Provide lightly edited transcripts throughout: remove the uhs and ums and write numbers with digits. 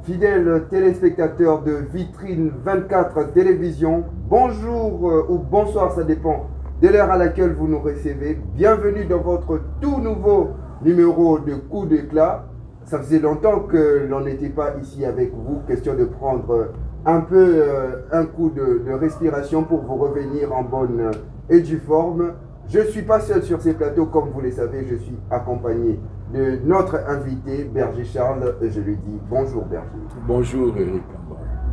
Fidèles téléspectateurs de Vitrine 24 Télévision, bonjour ou bonsoir, ça dépend de l'heure à laquelle vous nous recevez. Bienvenue dans votre tout nouveau numéro de Coup d'éclat. Ça faisait longtemps que l'on n'était pas ici avec vous, question de prendre un peu un coup de respiration pour vous revenir en bonne et due forme. Je ne suis pas seul sur ces plateaux, comme vous le savez, je suis accompagné de notre invité, Berger Charles. Je lui dis bonjour Berger. Bonjour Eric.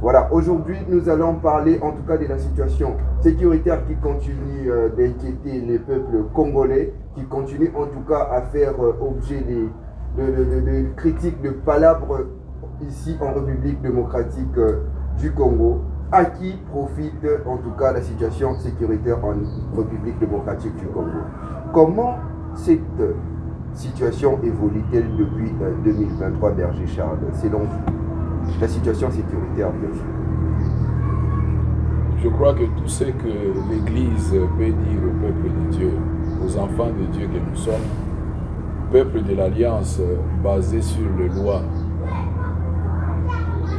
Voilà, aujourd'hui nous allons parler en tout cas de la situation sécuritaire qui continue d'inquiéter les peuples congolais, qui continue en tout cas à faire objet de critiques, de palabres ici en République démocratique du Congo. À qui profite en tout cas la situation sécuritaire en République démocratique du Congo? Comment cette situation évolue-t-elle depuis 2023, Berger Charles, selon vous? La situation sécuritaire, bien sûr. Je crois que tout ce que l'Église peut dire au peuple de Dieu, aux enfants de Dieu que nous sommes, peuple de l'Alliance basé sur les lois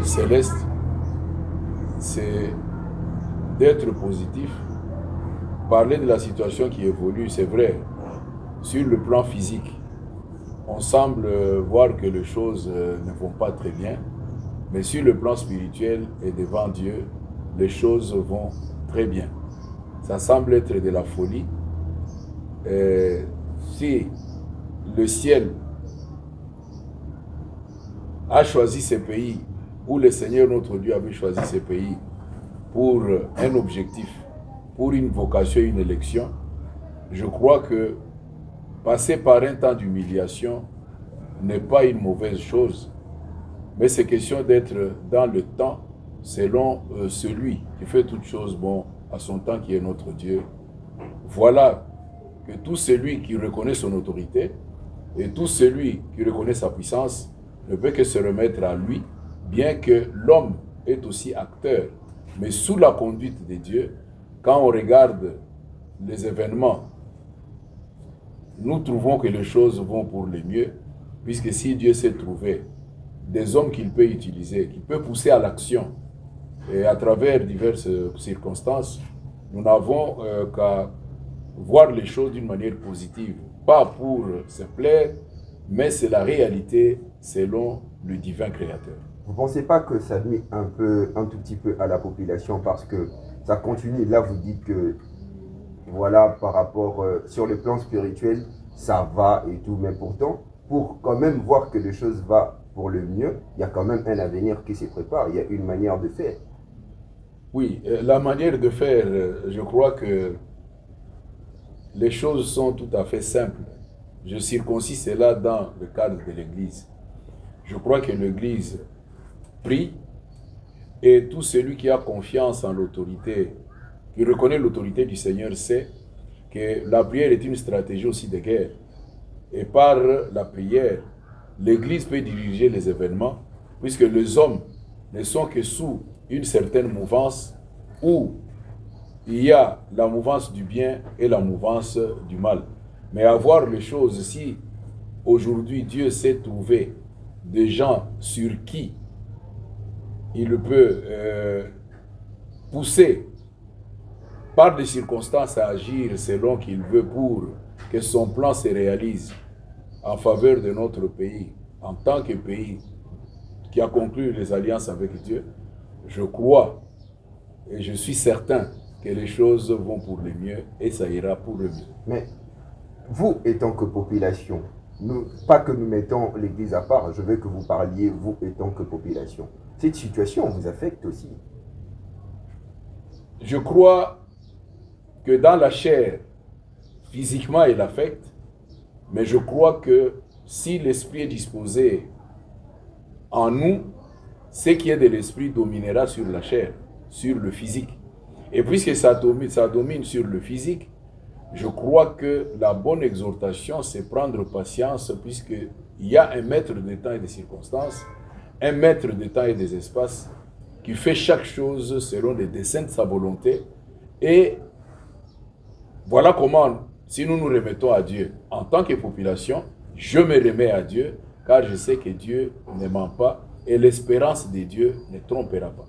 célestes, c'est d'être positif, parler de la situation qui évolue, c'est vrai, sur le plan physique. On semble voir que les choses ne vont pas très bien, mais sur le plan spirituel et devant Dieu, les choses vont très bien. Ça semble être de la folie. Si le ciel a choisi ces pays, où le Seigneur notre Dieu avait choisi ces pays pour un objectif, pour une vocation, une élection, je crois que passer par un temps d'humiliation n'est pas une mauvaise chose, mais c'est question d'être dans le temps selon celui qui fait toutes choses bon à son temps, qui est notre Dieu. Voilà que tout celui qui reconnaît son autorité et tout celui qui reconnaît sa puissance ne peut que se remettre à lui, bien que l'homme est aussi acteur. Mais sous la conduite de Dieu, quand on regarde les événements, nous trouvons que les choses vont pour le mieux, puisque si Dieu sait trouver des hommes qu'il peut utiliser, qu'il peut pousser à l'action, et à travers diverses circonstances, nous n'avons qu'à voir les choses d'une manière positive, pas pour se plaire, mais c'est la réalité selon le divin créateur. Vous ne pensez pas que ça nuit un tout petit peu à la population parce que ça continue? Là, vous dites que, voilà, par rapport, sur le plan spirituel, ça va et tout, mais pourtant, pour quand même voir que les choses vont pour le mieux, il y a quand même un avenir qui se prépare, il y a une manière de faire. Oui, la manière de faire, je crois que les choses sont tout à fait simples. Je circoncis cela dans le cadre de l'Église. Je crois que l'Église prie et tout celui qui a confiance en l'autorité, qui reconnaît l'autorité du Seigneur, sait que la prière est une stratégie aussi de guerre. Et par la prière, l'Église peut diriger les événements, puisque les hommes ne sont que sous une certaine mouvance où il y a la mouvance du bien et la mouvance du mal. Mais à voir les choses, si aujourd'hui Dieu sait trouver des gens sur qui il peut pousser par des circonstances à agir selon qu'il veut pour que son plan se réalise en faveur de notre pays, en tant que pays qui a conclu les alliances avec Dieu, je crois et je suis certain que les choses vont pour le mieux et ça ira pour le mieux. Mais vous, étant que population, pas que nous mettons l'Église à part, je veux que vous parliez, vous étant que population. Cette situation vous affecte aussi. Je crois que dans la chair, physiquement, elle affecte, mais je crois que si l'esprit est disposé en nous, ce qui est de l'esprit dominera sur la chair, sur le physique. Et puisque ça domine sur le physique, je crois que la bonne exhortation, c'est prendre patience, puisqu'il y a un maître des temps et des circonstances, un maître des temps et des espaces, qui fait chaque chose selon les desseins de sa volonté. Et voilà comment, si nous nous remettons à Dieu, en tant que population, je me remets à Dieu, car je sais que Dieu ne ment pas, et l'espérance de Dieu ne trompera pas.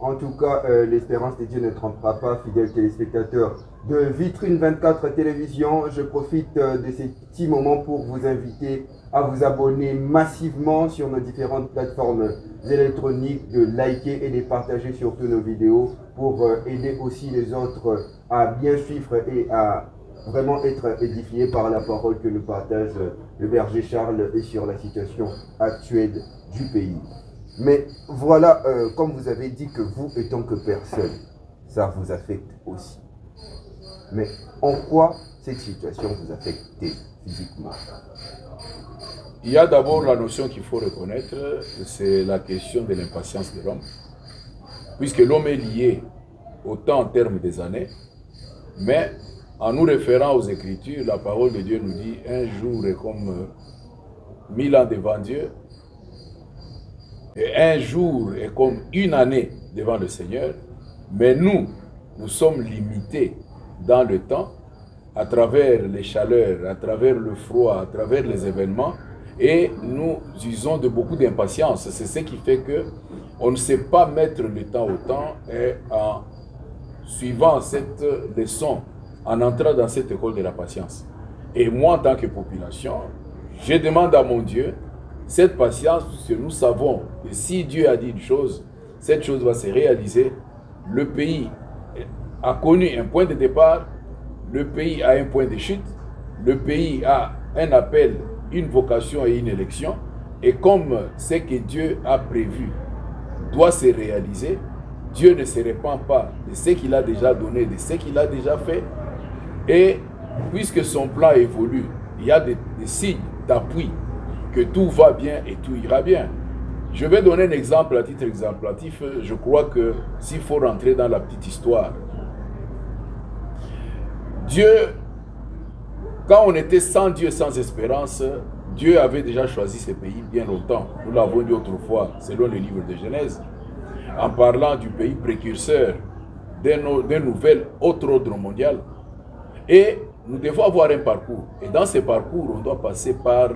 En tout cas, l'espérance de Dieu ne trompera pas, fidèles téléspectateurs de Vitrine 24 Télévision. Je profite de ces petits moments pour vous inviter à vous abonner massivement sur nos différentes plateformes électroniques, de liker et de partager surtout nos vidéos pour aider aussi les autres à bien suivre et à vraiment être édifiés par la parole que nous partage le berger Charles et sur la situation actuelle du pays. Mais voilà, comme vous avez dit que vous, étant que personne, ça vous affecte aussi. Mais en quoi cette situation vous affecte physiquement? Il y a d'abord la notion qu'il faut reconnaître, c'est la question de l'impatience de l'homme. Puisque l'homme est lié autant en termes des années, mais en nous référant aux Écritures, la parole de Dieu nous dit un jour est comme 1000 ans devant Dieu, et un jour est comme une année devant le Seigneur, mais nous sommes limités dans le temps, à travers les chaleurs, à travers le froid, à travers les événements, et nous usons de beaucoup d'impatience. C'est ce qui fait que on ne sait pas mettre le temps au temps, et en suivant cette leçon, en entrant dans cette école de la patience. Et moi, en tant que population, je demande à mon Dieu cette patience, parce que nous savons que si Dieu a dit une chose, cette chose va se réaliser. Le pays a connu un point de départ, le pays a un point de chute, le pays a un appel, une vocation et une élection, et comme ce que Dieu a prévu doit se réaliser, Dieu ne se répand pas de ce qu'il a déjà donné, de ce qu'il a déjà fait, et puisque son plan évolue, il y a des signes d'appui que tout va bien et tout ira bien. Je vais donner un exemple à titre exemplatif. Je crois que s'il faut rentrer dans la petite histoire, Dieu, quand on était sans Dieu, sans espérance, Dieu avait déjà choisi ce pays bien longtemps. Nous l'avons dit autrefois, selon le livre de Genèse, en parlant du pays précurseur d'un nouvel autre ordre mondial. Et nous devons avoir un parcours. Et dans ce parcours, on doit passer par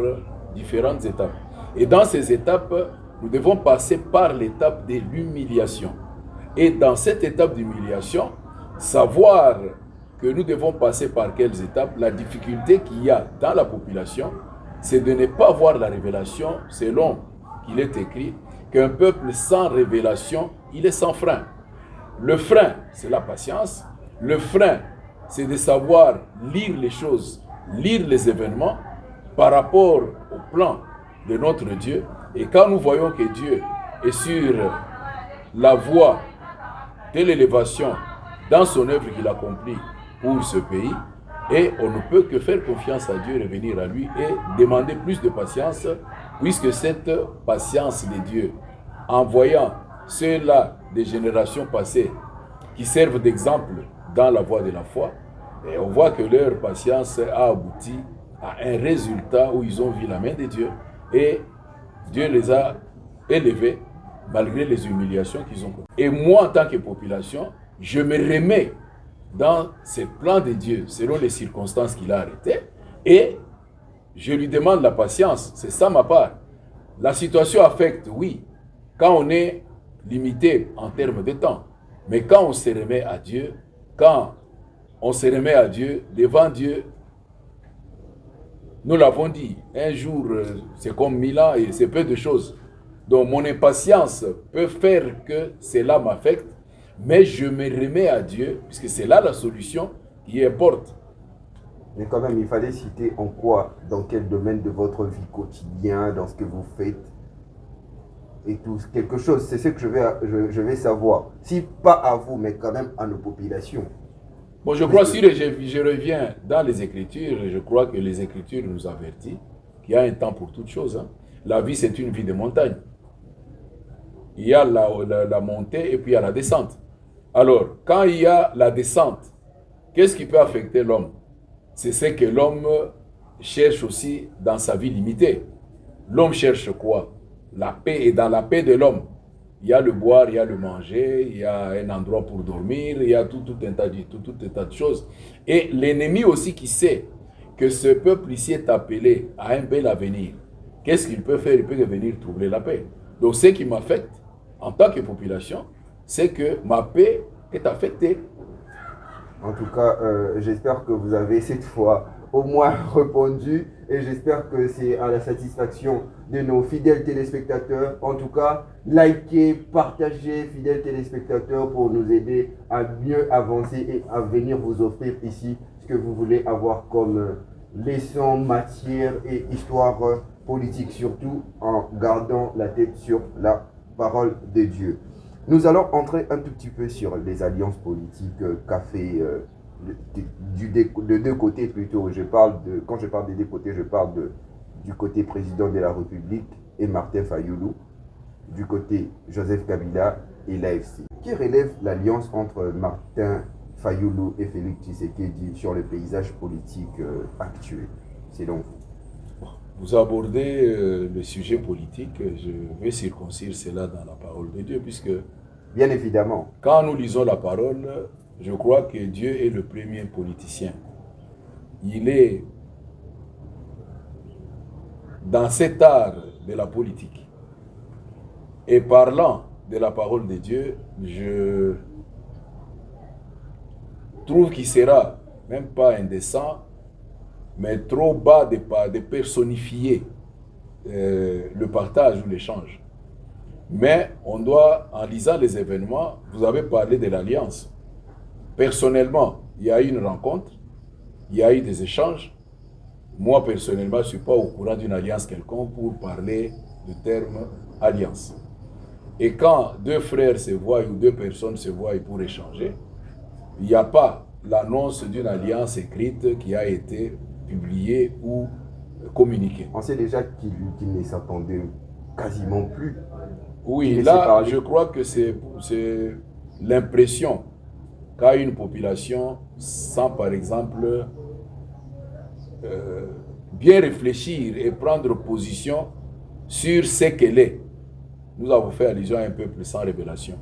différentes étapes. Et dans ces étapes, nous devons passer par l'étape de l'humiliation. Et dans cette étape d'humiliation, savoir que nous devons passer par quelles étapes, la difficulté qu'il y a dans la population, c'est de ne pas voir la révélation selon qu'il est écrit qu'un peuple sans révélation, il est sans frein. Le frein, c'est la patience. Le frein, c'est de savoir lire les choses, lire les événements par rapport au plan de notre Dieu. Et quand nous voyons que Dieu est sur la voie de l'élévation dans son œuvre qu'il accomplit pour ce pays, et on ne peut que faire confiance à Dieu, revenir à lui et demander plus de patience, puisque cette patience de Dieu, en voyant ceux-là des générations passées qui servent d'exemple dans la voie de la foi, et on voit que leur patience a abouti à un résultat où ils ont vu la main de Dieu et Dieu les a élevés malgré les humiliations qu'ils ont connues. Et moi, en tant que population, je me remets dans ce plan de Dieu selon les circonstances qu'il a arrêtées et je lui demande la patience. C'est ça ma part. La situation affecte, oui, quand on est limité en termes de temps. Mais quand on se remet à Dieu, quand on se remet à Dieu, devant Dieu, nous l'avons dit, un jour, c'est comme 1000 ans et c'est peu de choses. Donc mon impatience peut faire que cela m'affecte, mais je me remets à Dieu, puisque c'est là la solution qui importe. Mais quand même, il fallait citer en quoi, dans quel domaine de votre vie quotidienne, dans ce que vous faites, et tout, quelque chose, c'est ce que je vais savoir. Si pas à vous, mais quand même à nos populations. Bon, je crois, si je reviens dans les Écritures, je crois que les Écritures nous avertissent qu'il y a un temps pour toutes choses. Hein. La vie, c'est une vie de montagne. Il y a la montée et puis il y a la descente. Alors, quand il y a la descente, qu'est-ce qui peut affecter l'homme? C'est ce que l'homme cherche aussi dans sa vie limitée. L'homme cherche quoi? La paix. Et dans la paix de l'homme, il y a le boire, il y a le manger, il y a un endroit pour dormir, il y a tout un tas de choses. Et l'ennemi aussi qui sait que ce peuple ici est appelé à un bel avenir, qu'est-ce qu'il peut faire? Il peut venir troubler la paix. Donc ce qui m'affecte en tant que population, c'est que ma paix est affectée. En tout cas, j'espère que vous avez cette fois au moins répondu et j'espère que c'est à la satisfaction de nos fidèles téléspectateurs. En tout cas, likez, partagez, fidèles téléspectateurs, pour nous aider à mieux avancer et à venir vous offrir ici ce que vous voulez avoir comme leçon, matière et histoire politique, surtout en gardant la tête sur la parole de Dieu. Nous allons entrer un tout petit peu sur les alliances politiques qu'a fait de deux côtés plutôt. Quand je parle des deux côtés, je parle du côté président de la République et Martin Fayoulou, du côté Joseph Kabila et l'AFC. Qui relève l'alliance entre Martin Fayoulou et Félix Tshisekedi sur le paysage politique actuel, selon vous? Vous abordez le sujet politique, je vais circoncire cela dans la parole de Dieu, puisque, bien évidemment, quand nous lisons la parole, je crois que Dieu est le premier politicien. Il est dans cet art de la politique. Et parlant de la parole de Dieu, je trouve qu'il sera même pas indécent, mais trop bas de personnifier le partage ou l'échange. Mais on doit, en lisant les événements, vous avez parlé de l'alliance. Personnellement, il y a eu une rencontre, il y a eu des échanges. Moi, personnellement, je ne suis pas au courant d'une alliance quelconque pour parler du terme alliance. Et quand deux frères se voient ou deux personnes se voient pour échanger, il n'y a pas l'annonce d'une alliance écrite qui a été publiée ou communiquée. On sait déjà qu'il ne s'attendait quasiment plus. Oui, là, je crois que c'est l'impression qu'a une population sans, par exemple, bien réfléchir et prendre position sur ce qu'elle est. Nous avons fait allusion à un peuple sans révélation.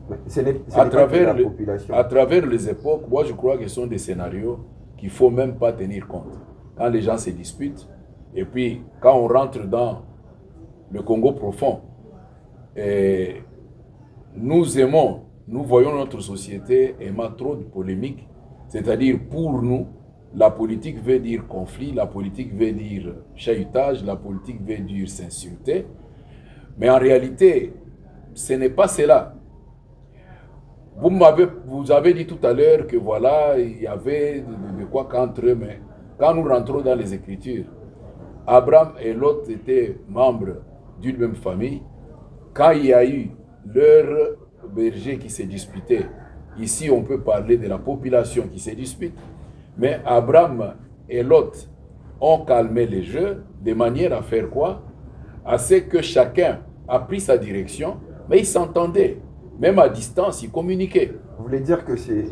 À travers les époques, moi je crois que ce sont des scénarios qu'il ne faut même pas tenir compte. Quand les gens se disputent, et puis quand on rentre dans le Congo profond, et nous voyons notre société aimant trop de polémiques, c'est-à-dire pour nous, la politique veut dire conflit, la politique veut dire chahutage, la politique veut dire s'insulter. Mais en réalité, ce n'est pas cela. Vous avez dit tout à l'heure que voilà, il y avait de quoi qu'entre eux, mais quand nous rentrons dans les Écritures, Abraham et Lot étaient membres d'une même famille. Quand il y a eu leurs bergers qui se disputaient, ici on peut parler de la population qui se dispute, mais Abraham et Lot ont calmé les jeux de manière à faire quoi? À ce que chacun a pris sa direction, mais ils s'entendaient. Même à distance, ils communiquaient. Vous voulez dire que c'est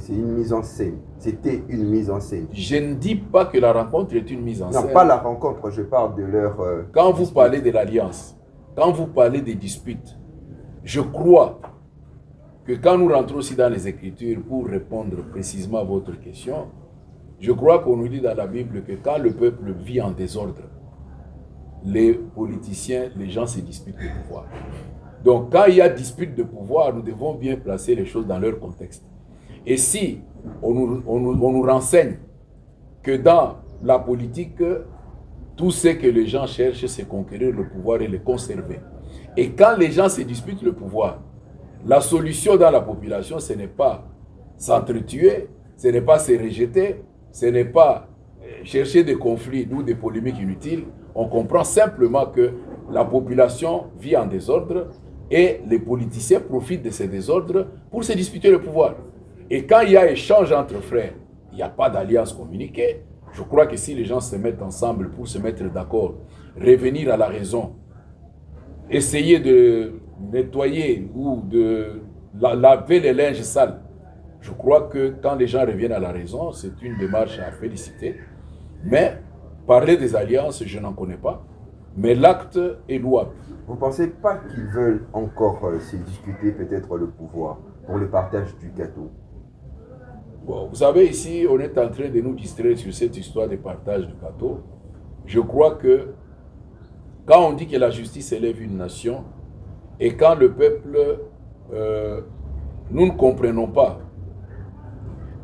une mise en scène? C'était une mise en scène? Je ne dis pas que la rencontre est une mise en scène. Non, pas la rencontre, je parle de leur... Quand vous parlez de l'alliance, quand vous parlez des disputes, je crois que quand nous rentrons aussi dans les Écritures pour répondre précisément à votre question, je crois qu'on nous dit dans la Bible que quand le peuple vit en désordre, les politiciens, les gens se disputent le pouvoir. Donc quand il y a dispute de pouvoir, nous devons bien placer les choses dans leur contexte. Et si on nous renseigne que dans la politique, tout ce que les gens cherchent, c'est conquérir le pouvoir et le conserver. Et quand les gens se disputent le pouvoir, la solution dans la population, ce n'est pas s'entretuer, ce n'est pas se rejeter, ce n'est pas chercher des conflits ou des polémiques inutiles. On comprend simplement que la population vit en désordre et les politiciens profitent de ces désordres pour se disputer le pouvoir. Et quand il y a échange entre frères, il n'y a pas d'alliance communiquée. Je crois que si les gens se mettent ensemble pour se mettre d'accord, revenir à la raison, essayer de nettoyer ou de laver les linges sales, je crois que quand les gens reviennent à la raison, c'est une démarche à féliciter. Mais parler des alliances, je n'en connais pas. Mais l'acte est louable. Vous ne pensez pas qu'ils veulent encore se discuter peut-être le pouvoir pour le partage du gâteau? Bon, vous savez, ici, on est en train de nous distraire sur cette histoire de partage du gâteau. Je crois que quand on dit que la justice élève une nation, Et quand le peuple, nous ne comprenons pas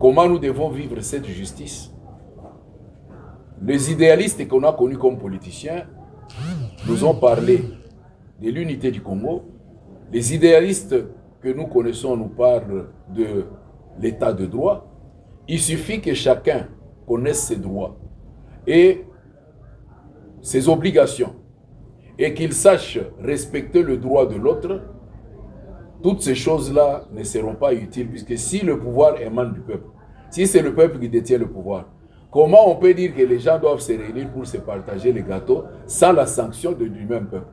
comment nous devons vivre cette justice, les idéalistes qu'on a connus comme politiciens nous ont parlé de l'unité du Congo. Les idéalistes que nous connaissons nous parlent de l'état de droit. Il suffit que chacun connaisse ses droits et ses obligations et qu'il sache respecter le droit de l'autre. Toutes ces choses-là ne seront pas utiles, puisque si le pouvoir émane du peuple, si c'est le peuple qui détient le pouvoir, comment on peut dire que les gens doivent se réunir pour se partager les gâteaux sans la sanction du même peuple?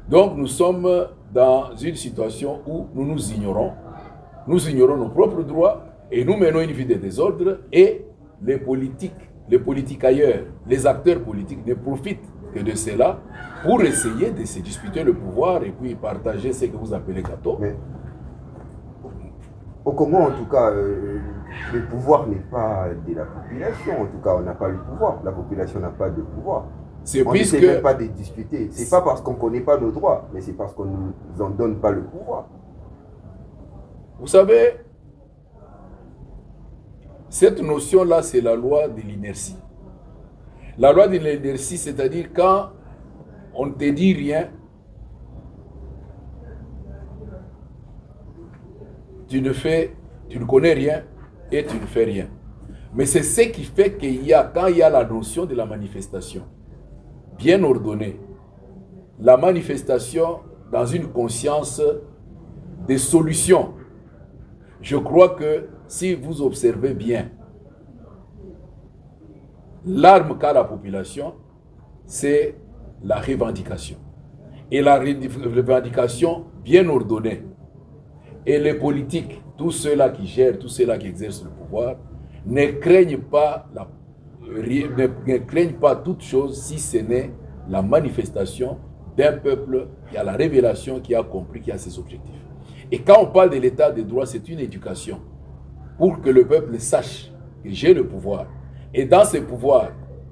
Donc nous sommes dans une situation où nous ignorons nos propres droits et nous menons une vie de désordre, et les politiques ailleurs, les acteurs politiques ne profitent que de cela pour essayer de se disputer le pouvoir et puis partager ce que vous appelez gâteau. Mais au Congo, en tout cas, le pouvoir n'est pas de la population. En tout cas, on n'a pas le pouvoir. La population n'a pas de pouvoir. On ne sait même pas de discuter. Ce n'est pas parce qu'on ne connaît pas nos droits, mais c'est parce qu'on ne nous en donne pas le pouvoir. Vous savez, cette notion-là, c'est la loi de l'inertie. La loi de l'inertie, c'est-à-dire quand on ne te dit rien, tu ne connais rien et tu ne fais rien. Mais c'est ce qui fait quand il y a la notion de la manifestation bien ordonnée, la manifestation dans une conscience des solutions. Je crois que si vous observez bien, l'arme qu'a la population, c'est la revendication. Et la revendication bien ordonnée. Et les politiques, tous ceux-là qui gèrent, tous ceux-là qui exercent le pouvoir, ne craignent pas toute chose si ce n'est la manifestation d'un peuple qui a la révélation, qui a compris, qui a ses objectifs. Et quand on parle de l'état de droit, c'est une éducation pour que le peuple sache que j'ai le pouvoir. Et dans ce pouvoir,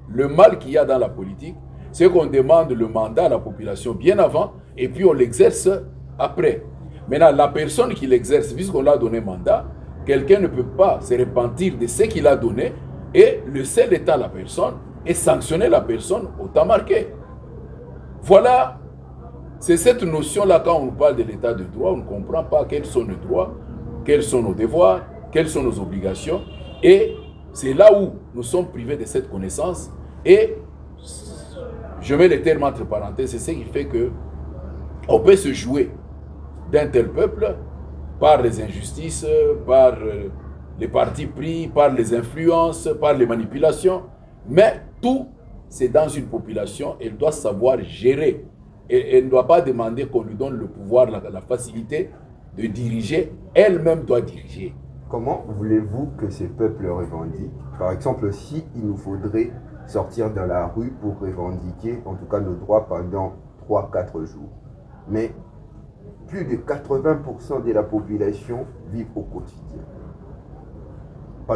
le mal qu'il y a dans la politique, c'est qu'on demande le mandat à la population bien avant et puis on l'exerce après. Maintenant, la personne qui l'exerce, puisqu'on l'a donné mandat, quelqu'un ne peut pas se repentir de ce qu'il a donné et laisser l'état à la personne et sanctionner la personne au temps marqué. Voilà, c'est cette notion-là, quand on parle de l'état de droit, on ne comprend pas quels sont nos droits, quels sont nos devoirs, quelles sont nos obligations. Et c'est là où nous sommes privés de cette connaissance. Et je mets les termes entre parenthèses, c'est ce qui fait que on peut se jouer d'un tel peuple par les injustices, par les partis pris, par les influences, par les manipulations. Mais tout, c'est dans une population, elle doit savoir gérer. Et elle ne doit pas demander qu'on lui donne le pouvoir, la facilité de diriger. Elle-même doit diriger. Comment voulez-vous que ces peuples revendiquent? Par exemple, si il nous faudrait sortir dans la rue pour revendiquer, en tout cas nos droits pendant 3-4 jours. Mais plus de 80% de la population vit au quotidien.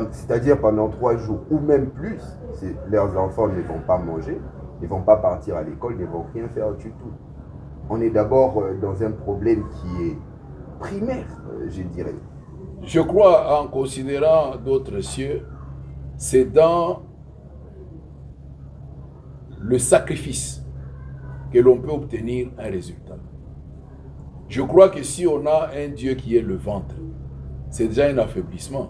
C'est-à-dire pendant 3 jours ou même plus, leurs enfants ne vont pas manger, ne vont pas partir à l'école, ne vont rien faire du tout. On est d'abord dans un problème qui est primaire, je dirais. Je crois, en considérant d'autres cieux, c'est dans le sacrifice que l'on peut obtenir un résultat. Je crois que si on a un Dieu qui est le ventre, c'est déjà un affaiblissement.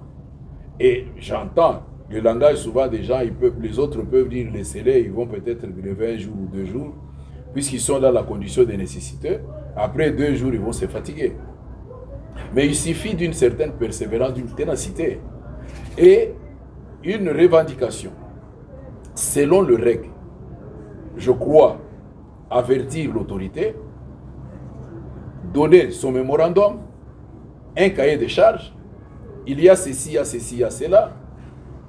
Et j'entends le langage souvent des gens, les autres peuvent dire laissez-les, ils vont peut-être grever 1 jour ou 2 jours, puisqu'ils sont dans la condition de nécessité. Après 2 jours, ils vont se fatiguer. Mais il suffit d'une certaine persévérance, d'une ténacité et une revendication. Selon le règle, je crois avertir l'autorité, donner son mémorandum, un cahier de charges, il y a ceci, il y a ceci, il y a cela,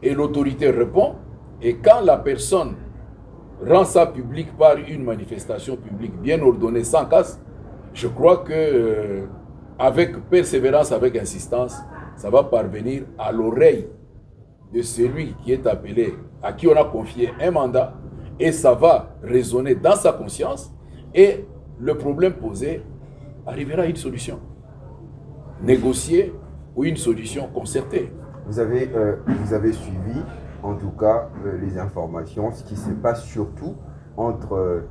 et l'autorité répond, et quand la personne rend ça public par une manifestation publique bien ordonnée, sans casse, je crois que avec persévérance, avec insistance, ça va parvenir à l'oreille de celui qui est appelé, à qui on a confié un mandat, et ça va résonner dans sa conscience, et le problème posé arrivera à une solution négociée ou une solution concertée. Vous avez suivi, en tout cas, les informations, ce qui se passe surtout entre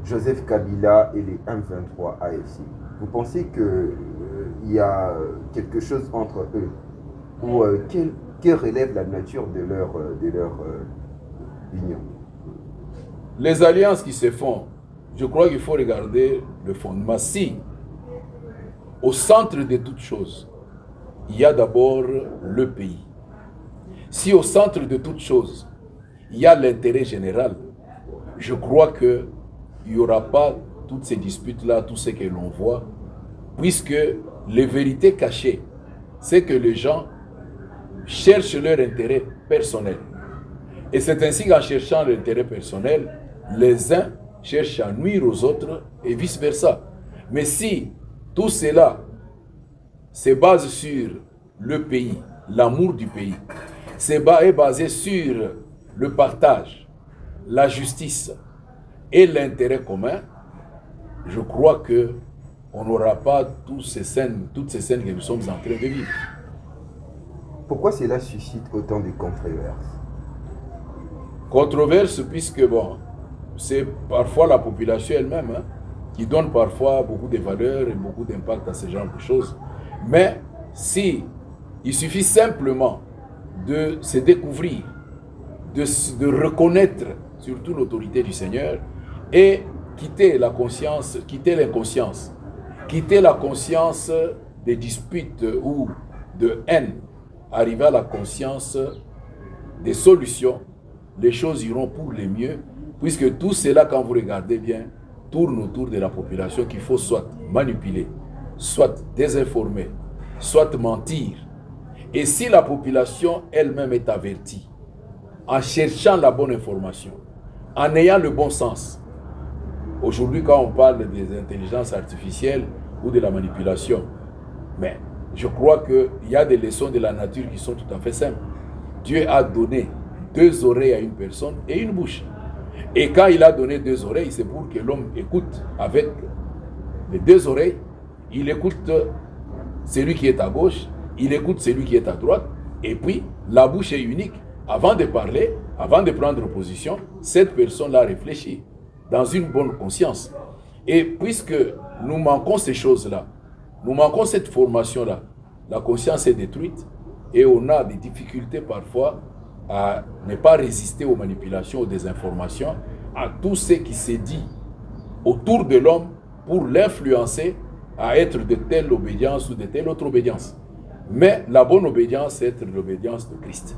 Joseph Kabila et les M23 AFC. Vous pensez qu'il y a quelque chose entre eux ou quelle relève la nature de leur union? Les alliances qui se font, je crois qu'il faut regarder le fondement. Si, au centre de toutes choses, il y a d'abord le pays. Si au centre de toutes choses, il y a l'intérêt général, je crois qu'il n'y aura pas toutes ces disputes-là, tout ce que l'on voit, puisque les vérités cachées, c'est que les gens cherchent leur intérêt personnel. Et c'est ainsi qu'en cherchant l'intérêt personnel, les uns cherchent à nuire aux autres et vice-versa. Mais si tout cela se base sur le pays, l'amour du pays, est basé sur le partage, la justice et l'intérêt commun, je crois qu'on n'aura pas toutes ces scènes que nous sommes en train de vivre. Pourquoi cela suscite autant de controverses? Controverse puisque, bon, c'est parfois la population elle-même qui donne parfois beaucoup de valeurs et beaucoup d'impact à ce genre de choses. Mais si il suffit simplement de se découvrir, de reconnaître surtout l'autorité du Seigneur et quitter la conscience, quitter l'inconscience, quitter la conscience des disputes ou de haine, arriver à la conscience des solutions, les choses iront pour le mieux, puisque tout cela, quand vous regardez bien, tourne autour de la population qu'il faut soit manipuler, soit désinformer, soit mentir. Et si la population elle-même est avertie, en cherchant la bonne information, en ayant le bon sens, aujourd'hui quand on parle des intelligences artificielles ou de la manipulation, mais je crois qu'il y a des leçons de la nature qui sont tout à fait simples. Dieu a donné 2 oreilles à une personne et une bouche. Et quand il a donné 2 oreilles, c'est pour que l'homme écoute avec les 2 oreilles. Il écoute celui qui est à gauche, il écoute celui qui est à droite, et puis la bouche est unique. Avant de parler, avant de prendre position, cette personne-là réfléchit dans une bonne conscience. Et puisque nous manquons ces choses-là, nous manquons cette formation-là, la conscience est détruite et on a des difficultés parfois à ne pas résister aux manipulations, aux désinformations, à tout ce qui s'est dit autour de l'homme pour l'influencer à être de telle obédience ou de telle autre obédience. Mais la bonne obédience, c'est être de l'obédience de Christ.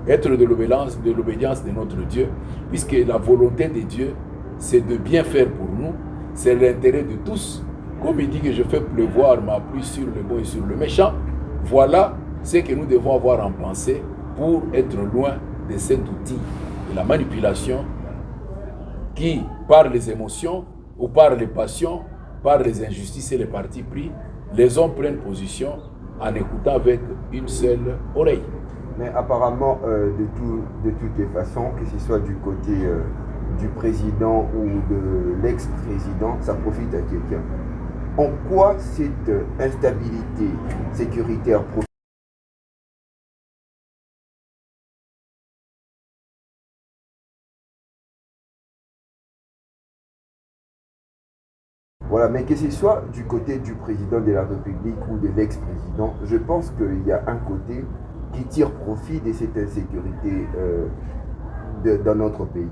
Être de l'obédience de notre Dieu, puisque la volonté de Dieu, c'est de bien faire pour nous, c'est l'intérêt de tous. Comme il dit que je fais pleuvoir ma pluie sur le bon et sur le méchant, voilà ce que nous devons avoir en pensée pour être loin de cet outil de la manipulation qui, par les émotions ou par les passions, par les injustices et les partis pris, les hommes prennent position en écoutant avec une seule oreille. Mais apparemment, de toutes les façons, que ce soit du côté du président ou de l'ex-président, ça profite à quelqu'un. En quoi cette instabilité sécuritaire profite? Voilà, mais que ce soit du côté du président de la République ou de l'ex-président, je pense qu'il y a un côté qui tire profit de cette insécurité dans notre pays.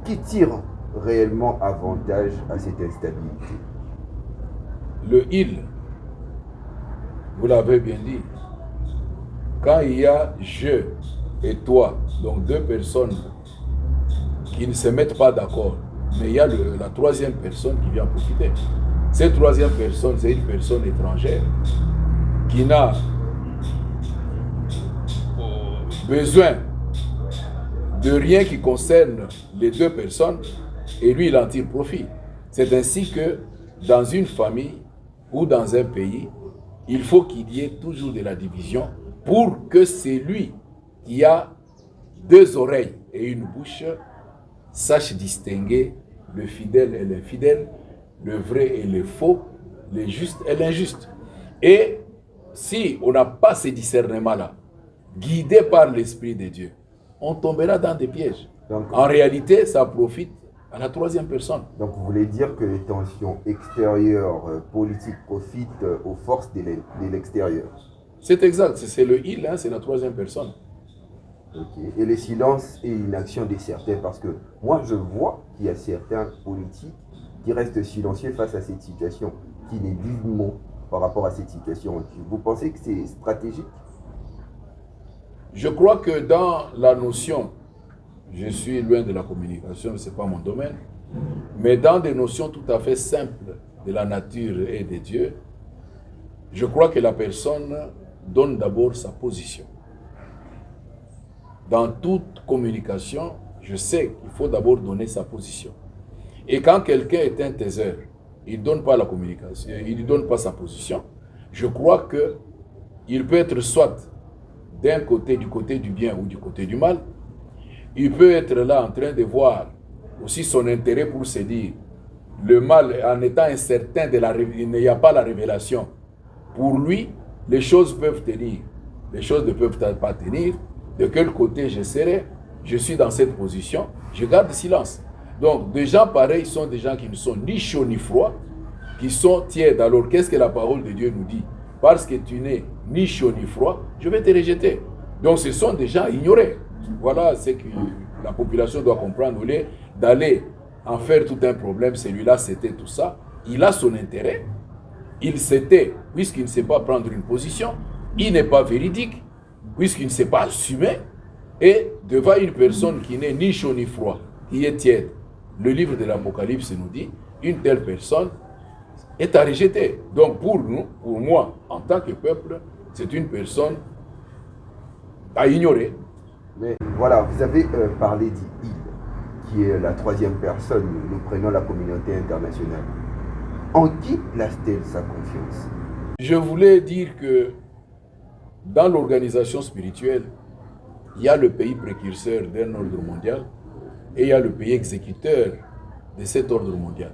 Qui tire réellement avantage à cette instabilité? Le il, vous l'avez bien dit, quand il y a je et toi, donc 2 personnes qui ne se mettent pas d'accord, mais il y a la 3e personne qui vient profiter. Cette 3e personne, c'est une personne étrangère qui n'a besoin de rien qui concerne les 2 personnes et lui il en tire profit. C'est ainsi que dans une famille ou dans un pays, il faut qu'il y ait toujours de la division pour que celui qui a 2 oreilles et une bouche sache distinguer le fidèle et l'infidèle, le vrai et le faux, le juste et l'injuste. Et si on n'a pas ces discernements-là, guidés par l'Esprit de Dieu, on tombera dans des pièges. Donc, en réalité, ça profite à la troisième personne. Donc vous voulez dire que les tensions extérieures politiques profitent aux forces de l'extérieur? C'est exact, c'est le il, hein, c'est la troisième personne. Okay. Et le silence et l'inaction de certains, parce que moi je vois qu'il y a certains politiques qui restent silencieux face à cette situation, qui ne disent mot par rapport à cette situation. Vous pensez que c'est stratégique? Je crois que dans la notion, je suis loin de la communication, ce n'est pas mon domaine, mais dans des notions tout à fait simples de la nature et de Dieu, je crois que la personne donne d'abord sa position. Dans toute communication, je sais qu'il faut d'abord donner sa position. Et quand quelqu'un est un taiseur, il ne donne pas la communication, il ne donne pas sa position, je crois qu'il peut être soit d'un côté, du côté du bien ou du côté du mal. Il peut être là en train de voir aussi son intérêt pour se dire le mal en étant incertain il n'y a pas la révélation. Pour lui, les choses peuvent tenir, les choses ne peuvent pas tenir. De quel côté je serai? Je suis dans cette position, je garde silence. Donc, des gens pareils sont des gens qui ne sont ni chauds ni froids, qui sont tièdes. Alors, qu'est-ce que la parole de Dieu nous dit? Parce que tu n'es ni chaud ni froid, je vais te rejeter. Donc, ce sont des gens ignorés. Voilà ce que la population doit comprendre. Au lieu d'aller en faire tout un problème, celui-là, c'était tout ça. Il a son intérêt. Il s'était, puisqu'il ne sait pas prendre une position, il n'est pas véridique, puisqu'il ne sait pas assumer. Et devant une personne qui n'est ni chaud ni froid, qui est tiède, le livre de l'Apocalypse nous dit, une telle personne est à rejeter. Donc pour nous, pour moi, en tant que peuple, c'est une personne à ignorer. Mais voilà, vous avez parlé d'Il, qui est la troisième personne, nous prenons la communauté internationale. En qui place-t-elle sa confiance? Je voulais dire que dans l'organisation spirituelle, il y a le pays précurseur d'un ordre mondial et il y a le pays exécuteur de cet ordre mondial.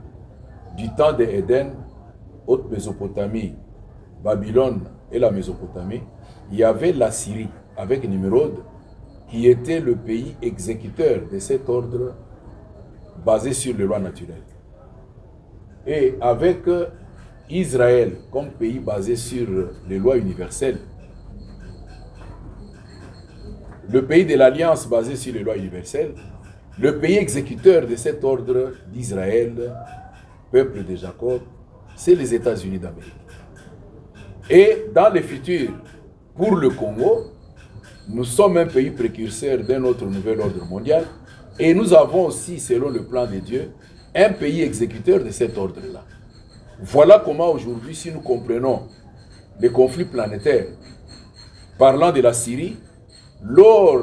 Du temps d'Éden, haute Mésopotamie, Babylone et la Mésopotamie, il y avait la Syrie avec Nimrod qui était le pays exécuteur de cet ordre basé sur les lois naturelles. Et avec Israël comme pays basé sur les lois universelles, le pays de l'Alliance basé sur les lois universelles, le pays exécuteur de cet ordre d'Israël, peuple de Jacob, c'est les États-Unis d'Amérique. Et dans le futur, pour le Congo, nous sommes un pays précurseur d'un autre nouvel ordre mondial et nous avons aussi, selon le plan de Dieu, un pays exécuteur de cet ordre-là. Voilà comment aujourd'hui, si nous comprenons les conflits planétaires, parlant de la Syrie, lors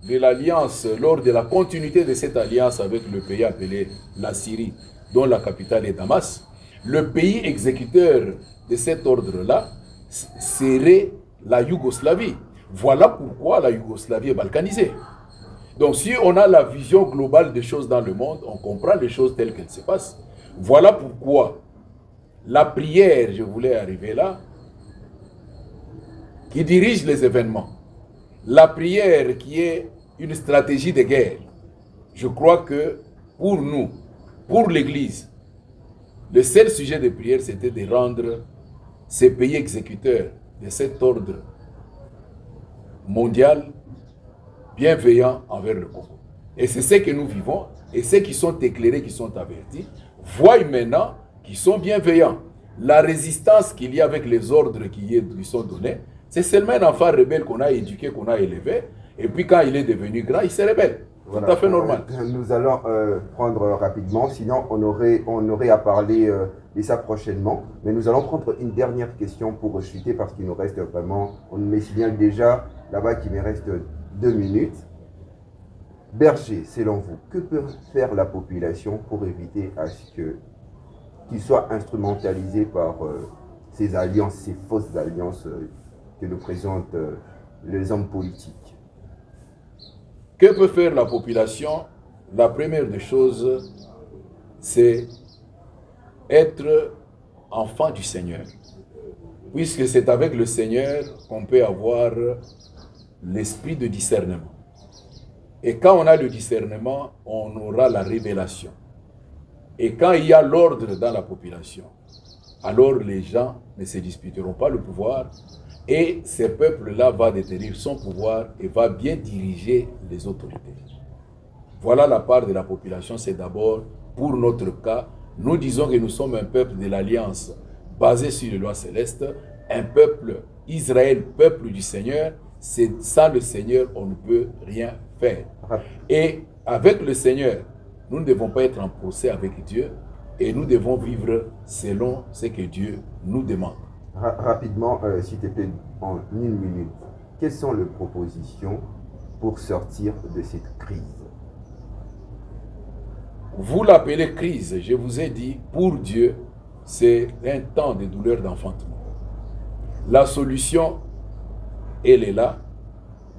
de l'alliance, lors de la continuité de cette alliance avec le pays appelé la Syrie, dont la capitale est Damas, le pays exécuteur de cet ordre-là serait la Yougoslavie. Voilà pourquoi la Yougoslavie est balkanisée. Donc si on a la vision globale des choses dans le monde, on comprend les choses telles qu'elles se passent. Voilà pourquoi la prière, je voulais arriver là, qui dirige les événements. La prière qui est une stratégie de guerre. Je crois que pour nous, pour l'Église, le seul sujet de prière, c'était de rendre ces pays exécuteurs de cet ordre mondial bienveillants envers le Congo. Et c'est ce que nous vivons, et ceux qui sont éclairés, qui sont avertis, voient maintenant qu'ils sont bienveillants. La résistance qu'il y a avec les ordres qui lui sont donnés, c'est seulement un enfant rebelle qu'on a éduqué, qu'on a élevé, et puis quand il est devenu grand, il se rebelle. Voilà, tout à fait normal. Nous allons prendre rapidement, sinon on aurait à parler de ça prochainement. Mais nous allons prendre une dernière question pour chuter parce qu'il nous reste vraiment, on me signale déjà là-bas qu'il me reste 2 minutes. Berger, selon vous, que peut faire la population pour éviter à ce qu'il soit instrumentalisé par ces alliances, ces fausses alliances que nous présentent les hommes politiques? Que peut faire la population? La première des choses, c'est être enfant du Seigneur. Puisque c'est avec le Seigneur qu'on peut avoir l'esprit de discernement. Et quand on a le discernement, on aura la révélation. Et quand il y a l'ordre dans la population, alors les gens ne se disputeront pas le pouvoir et ce peuple-là va détenir son pouvoir et va bien diriger les autorités. Voilà la part de la population, c'est d'abord, pour notre cas, nous disons que nous sommes un peuple de l'Alliance basé sur les lois célestes, un peuple, Israël, peuple du Seigneur. Sans le Seigneur, on ne peut rien faire. Et avec le Seigneur, nous ne devons pas être en procès avec Dieu et nous devons vivre selon ce que Dieu nous demande. Rapidement, s'il te plaît, en une minute, quelles sont les propositions pour sortir de cette crise? Vous l'appelez crise, je vous ai dit, pour Dieu, c'est un temps de douleur d'enfantement. La solution, elle est là.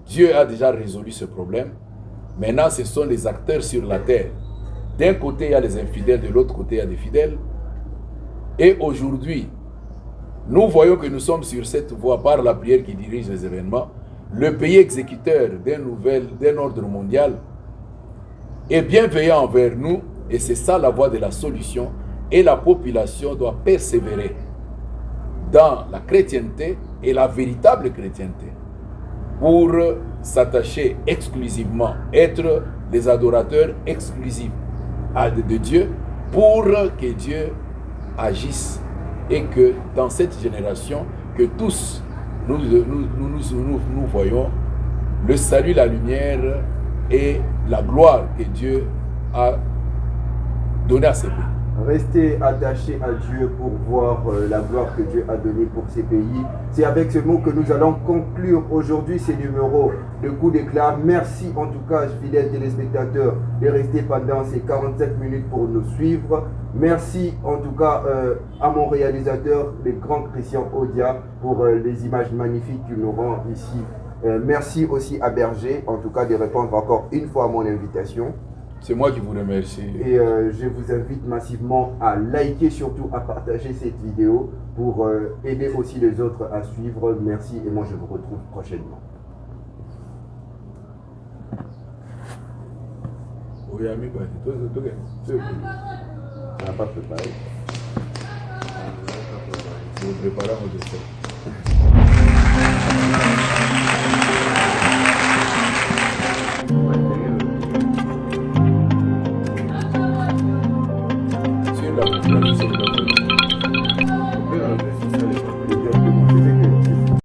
Dieu a déjà résolu ce problème. Maintenant, ce sont les acteurs sur la terre. D'un côté, il y a les infidèles, de l'autre côté, il y a des fidèles. Et aujourd'hui, nous voyons que nous sommes sur cette voie par la prière qui dirige les événements. Le pays exécuteur d'un ordre mondial est bienveillant envers nous et c'est ça la voie de la solution. Et la population doit persévérer dans la chrétienté et la véritable chrétienté pour s'attacher exclusivement, être les adorateurs exclusifs de Dieu pour que Dieu agisse et que dans cette génération, que tous nous voyons le salut, la lumière et la gloire que Dieu a donnée à ces pays. Restez attachés à Dieu pour voir la gloire que Dieu a donnée pour ces pays. C'est avec ce mot que nous allons conclure aujourd'hui ces numéros de Coup d'éclat. Merci en tout cas, fidèles téléspectateurs, de rester pendant ces 47 minutes pour nous suivre. Merci en tout cas à mon réalisateur, le grand Christian Odia, pour les images magnifiques qu'il nous rend ici. Merci aussi à Berger, en tout cas, de répondre encore une fois à mon invitation. C'est moi qui vous remercie. Et je vous invite massivement à liker, surtout à partager cette vidéo pour aider aussi les autres à suivre. Merci et moi je vous retrouve prochainement. Oui, ami, On n'a pas préparé. Vous préparez votre